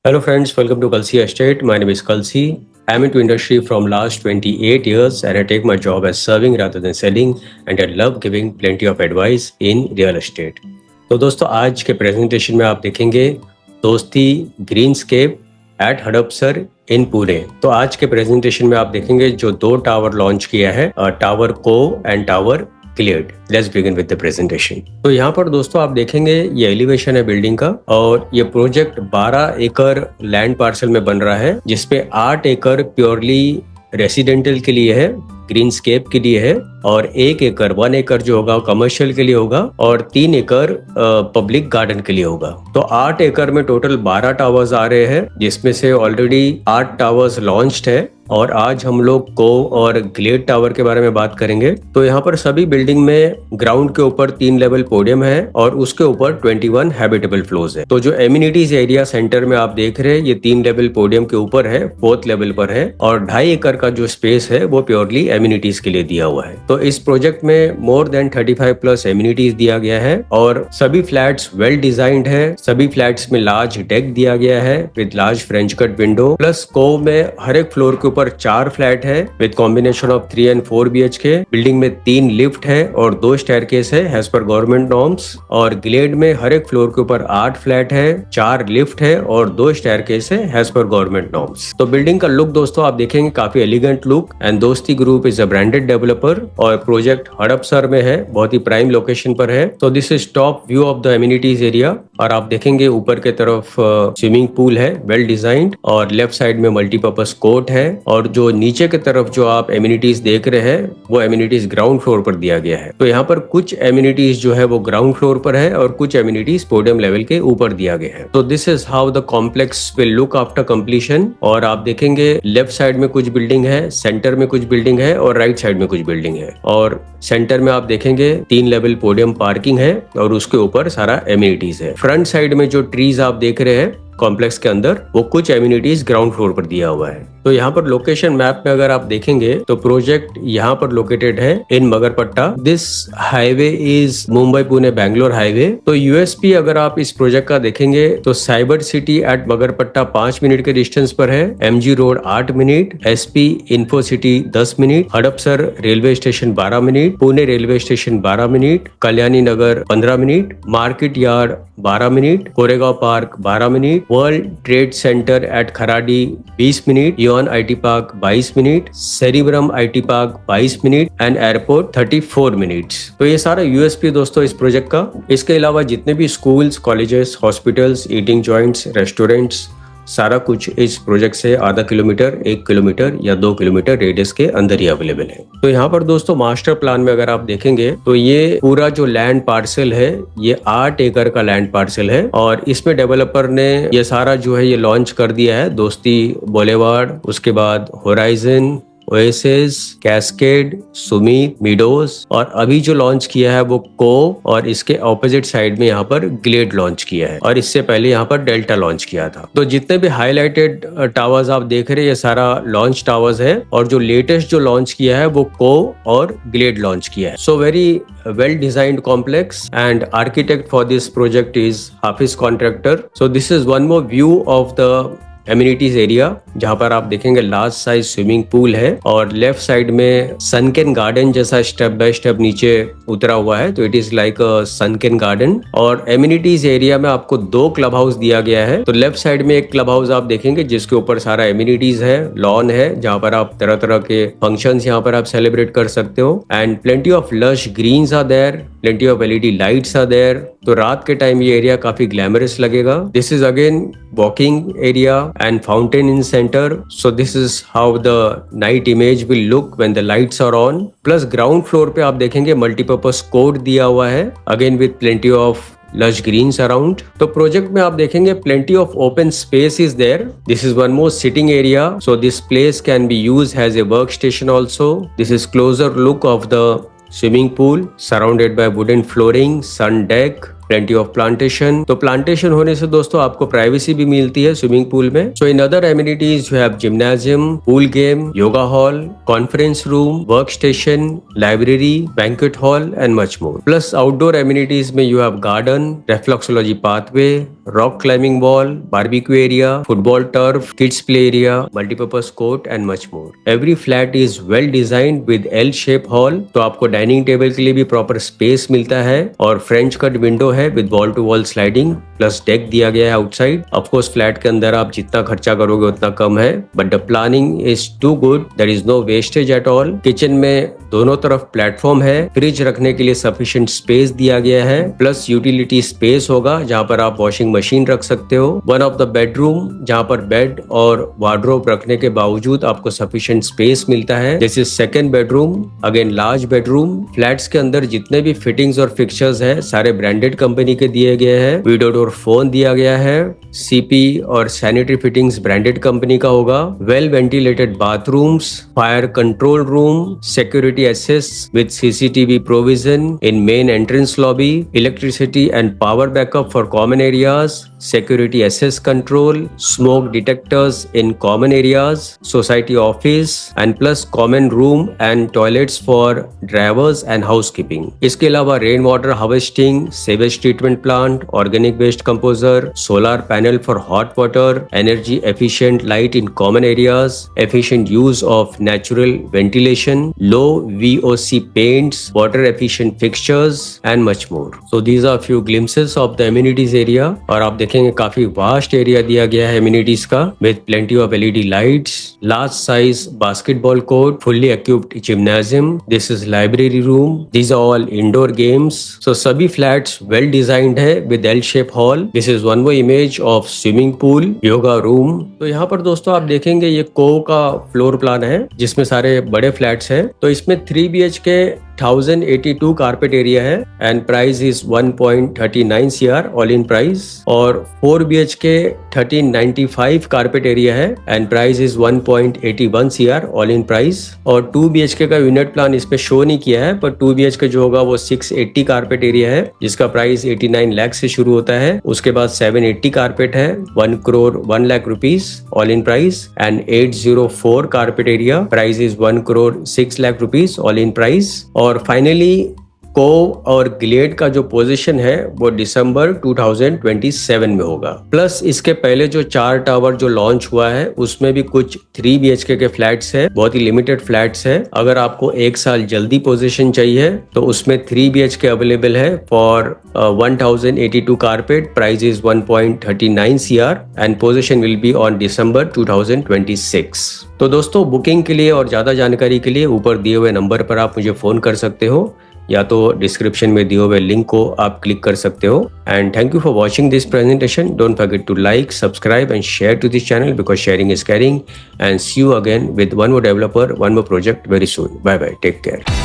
Hello friends, welcome to Kalsi Estate. My name is Kalsi. I'm into industry from last 28 years and I take my job as serving rather than selling and I love giving plenty of advice in real estate. तो दोस्तों आज के presentation में आप देखेंगे दोस्ती ग्रीनस्केप eight Hadapsar इन पुणे। तो आज के प्रेजेंटेशन में आप देखेंगे जो दो टावर लॉन्च किया है, टावर को and tower cleared. Let's begin with the presentation. तो यहाँ पर दोस्तों आप देखेंगे ये एलिवेशन है बिल्डिंग का और ये प्रोजेक्ट 12 एकड़ लैंड पार्सल में बन रहा है, जिसपे 8 एकड़ प्योरली रेसिडेंटल के लिए है, ग्रीनस्केप के लिए है और 1 एकड़ जो होगा कमर्शियल के लिए होगा और 3 एकड़ पब्लिक गार्डन के लिए होगा। तो 8 एकड़ में टोटल 12 टावर्स आ रहे हैं, जिसमें से ऑलरेडी 8 टावर्स लॉन्च्ड है और आज हम लोग को और ग्लेड टावर के बारे में बात करेंगे। तो यहाँ पर सभी बिल्डिंग में ग्राउंड के ऊपर 3 लेवल पोडियम है और उसके ऊपर 21 हैबिटेबल फ्लोर्स है। तो जो एमिनिटीज एरिया सेंटर में आप देख रहे हैं ये 3 लेवल पोडियम के ऊपर है, 4th लेवल पर है और 2.5 एकड़ का जो स्पेस है वो प्योरली एमिनिटीज के लिए दिया हुआ है। तो इस प्रोजेक्ट में मोर देन 35 प्लस एमिनिटीज दिया गया है और सभी फ्लैट्स वेल डिजाइंड है। सभी फ्लैट्स में लार्ज डेक दिया गया है with large French cut window, plus cove में हर एक फ्लोर के ऊपर 4 फ्लैट है with combination of 3 and 4 BHK। Building में 3 लिफ्ट है और 2 स्टेयरकेस है एज पर गवर्नमेंट नॉर्म्स। और ग्लेड में हर एक फ्लोर के ऊपर 8 फ्लैट है, 4 लिफ्ट है और 2 स्टेयरकेस है एज पर गवर्नमेंट नॉर्म्स। तो बिल्डिंग का लुक दोस्तों आप देखेंगे काफी एलिगेंट लुक एंड दोस्ती group is a branded developer और प्रोजेक्ट हडपसर में है, बहुत ही प्राइम लोकेशन पर है। तो this is top view of the amenities area और आप देखेंगे ऊपर के तरफ स्विमिंग पूल है वेल डिजाइंड और लेफ्ट साइड में मल्टीपर्पज कोर्ट है और जो नीचे की तरफ जो आप एमिनिटीज देख रहे हैं वो एमिनिटीज ग्राउंड फ्लोर पर दिया गया है। तो यहाँ पर कुछ एमिनिटीज जो है वो ग्राउंड फ्लोर पर है और कुछ एमिनिटीज पोडियम लेवल के ऊपर दिया गया है। तो this is how the complex will look after completion. और आप देखेंगे लेफ्ट साइड में कुछ बिल्डिंग है, सेंटर में कुछ बिल्डिंग है और राइट साइड में कुछ बिल्डिंग है और सेंटर में आप देखेंगे 3 लेवल पोडियम पार्किंग है और उसके ऊपर सारा एमिनिटीज है। फ्रंट साइड में जो ट्रीज आप देख रहे हैं कॉम्प्लेक्स के अंदर वो कुछ एमिनिटीज ग्राउंड फ्लोर पर दिया हुआ है। तो यहाँ पर लोकेशन मैप में अगर आप देखेंगे तो प्रोजेक्ट यहाँ पर लोकेटेड है in Magarpatta. This highway is Mumbai Pune Bangalore highway. तो यूएसपी अगर आप इस प्रोजेक्ट का देखेंगे तो cyber city at Magarpatta 5 minute के डिस्टेंस पर है, MG road 8 minute, SP info city 10 minute, Hadapsar railway station 12 minute, Pune railway station 12 minute, Kalyani Nagar 15 minute, market yard 12 minute, Koregaon park 12 minute, world trade centre at Kharadi 20 minute, Yeon IT park 22 minute, cerebrum IT park 22 minute and airport 34 minutes. तो ये सारा USP दोस्तों इस project का। इसके अलावा जितने भी schools, colleges, hospitals, eating joints, restaurants, सारा कुछ इस प्रोजेक्ट से आधा किलोमीटर, 1 किलोमीटर या 2 किलोमीटर रेडियस के अंदर ही अवेलेबल है। तो यहाँ पर दोस्तों मास्टर प्लान में अगर आप देखेंगे तो ये पूरा जो लैंड पार्सल है ये 8 एकड़ का लैंड पार्सल है और इसमें डेवलपर ने ये सारा जो है ये लॉन्च कर दिया है। दोस्ती बुलेवार्ड, उसके बाद horizon, oasis, cascade, Sumit, meadows और अभी जो लॉन्च किया है वो को और इसके ऑपोजिट साइड में यहाँ पर ग्लेड लॉन्च किया है और इससे पहले यहाँ पर डेल्टा लॉन्च किया था। तो जितने भी हाईलाइटेड टावर्स आप देख रहे हैं ये सारा लॉन्च टावर्स है और जो लेटेस्ट जो लॉन्च किया है वो को और ग्लेड लॉन्च किया है। So very well designed complex and architect for this project is Hafiz contractor. So this is one more view of the amenities area जहाँ पर आप देखेंगे लार्ज साइज स्विमिंग पूल है और लेफ्ट साइड में सनकेन garden जैसा स्टेप बाय स्टेप नीचे उतरा हुआ है। तो it is like a सनकेन garden. और एमिनिटीज एरिया में आपको 2 क्लब हाउस दिया गया है। तो लेफ्ट साइड में एक क्लब हाउस आप देखेंगे जिसके ऊपर सारा एमिनिटीज है, लॉन है जहाँ पर आप तरह तरह के फंक्शंस यहाँ पर आप सेलिब्रेट कर सकते हो and plenty of lush greens are there, plenty of LED lights are there. तो रात के टाइम ये एरिया काफी ग्लैमरस लगेगा। This is again walking area and fountain in center. So this is how the night image will look when the lights are on. Plus ground floor पे आप देखेंगे multipurpose court दिया हुआ है again with plenty of lush greens around. तो project में आप देखेंगे plenty of open space is there. This is one more sitting area. So this place can be used as a workstation also. This is closer look of the swimming pool surrounded by wooden flooring, sun deck plenty of plantation. तो plantation होने से दोस्तों आपको privacy भी मिलती है swimming pool में. So in other amenities you have gymnasium, pool game, yoga hall, conference room, workstation, library, banquet hall and much more. Plus outdoor amenities में you have garden, reflexology pathway, rock climbing wall, barbecue area, football turf, kids play area, multipurpose court and much more. Every flat is well designed with L-shape hall. तो आपको dining table के लिए भी proper space मिलता है और French cut window है with wall to wall sliding plus deck दिया गया है आउटसाइड. ऑफ कोर्स फ्लैट के अंदर आप जितना खर्चा करोगे उतना कम है, but the planning is too good. There is no wastage at all. Kitchen में दोनों तरफ प्लेटफॉर्म है, फ्रिज रखने के लिए सफिशिएंट स्पेस दिया गया है, प्लस यूटिलिटी स्पेस होगा जहां पर आप वॉशिंग मशीन रख सकते हो. वन ऑफ द बेडरूम जहां पर बेड और वार्डरोब रखने के बावजूद आपको सफिशिएंट स्पेस मिलता है. This is second bedroom, again large bedroom. Flats के अंदर जितने भी फिटिंग्स और फिक्चर्स है सारे ब्रांडेड कंपनी के दिए गए हैं. विडो डोर फोन दिया गया है. सीपी और सैनिटरी फिटिंग्स ब्रांडेड कंपनी का होगा. Well ventilated bathrooms, fire control room, security access with CCTV provision in main entrance lobby, electricity and power backup for common areas, security access control, smoke detectors in common areas, society office and plus common room and toilets for drivers and housekeeping. इसके अलावा rain water harvesting, sewage treatment plant, organic waste composer, solar panel for hot water, energy efficient light in common areas, efficient use of natural ventilation, low VOC paints, water efficient fixtures and much more. So these are few glimpses of the amenities area. और आप देखेंगे काफी vast area दिया गया है amenities का with plenty of LED lights, large size basketball court, fully equipped gymnasium. This is library room. These are all indoor games. So सभी flats well designed है with L-shape hall. This is one more image of swimming pool, yoga room. तो यहाँ पर दोस्तों आप देखेंगे ये को का फ्लोर प्लान है जिसमें सारे बड़े फ्लैट्स हैं. तो इसमें 3 BHK 1082 कारपेट एरिया है and price is 1.39 CR all in price. और 4 BHK 1395 कारपेट एरिया है and price is 1.81 CR all in price. और 2 BHK का यूनिट प्लान इसमें शो नहीं किया है, पर 2 BHK जो होगा वो 680 कारपेट एरिया है जिसका प्राइस 89 लाख से शुरू होता है. उसके बाद 780 कारपेट है 1 crore 1 lakh rupees all in price and 804 carpet area price is 1 crore 6 lakh rupees all in price. और फाइनली को और ग्लेड का जो पोजीशन है वो दिसंबर 2027 में होगा. प्लस इसके पहले जो 4 टावर जो लॉन्च हुआ है उसमें भी कुछ 3 BHK के फ्लैट्स है, बहुत ही लिमिटेड फ्लैट्स है. अगर आपको 1 साल जल्दी पोजीशन चाहिए तो उसमें 3 BHK अवेलेबल है for 1082 carpet. Price is 1.39 CR and position will be on December 2026. तो दोस्तों बुकिंग के लिए और ज्यादा जानकारी के लिए ऊपर दिए हुए नंबर पर आप मुझे फोन कर सकते हो या तो डिस्क्रिप्शन में दिए हुए लिंक को आप क्लिक कर सकते हो. And thank you for watching this presentation. Don't forget to like, subscribe and share to this channel because sharing is caring. And see you again with one more developer, one more project very soon. Bye bye, take care.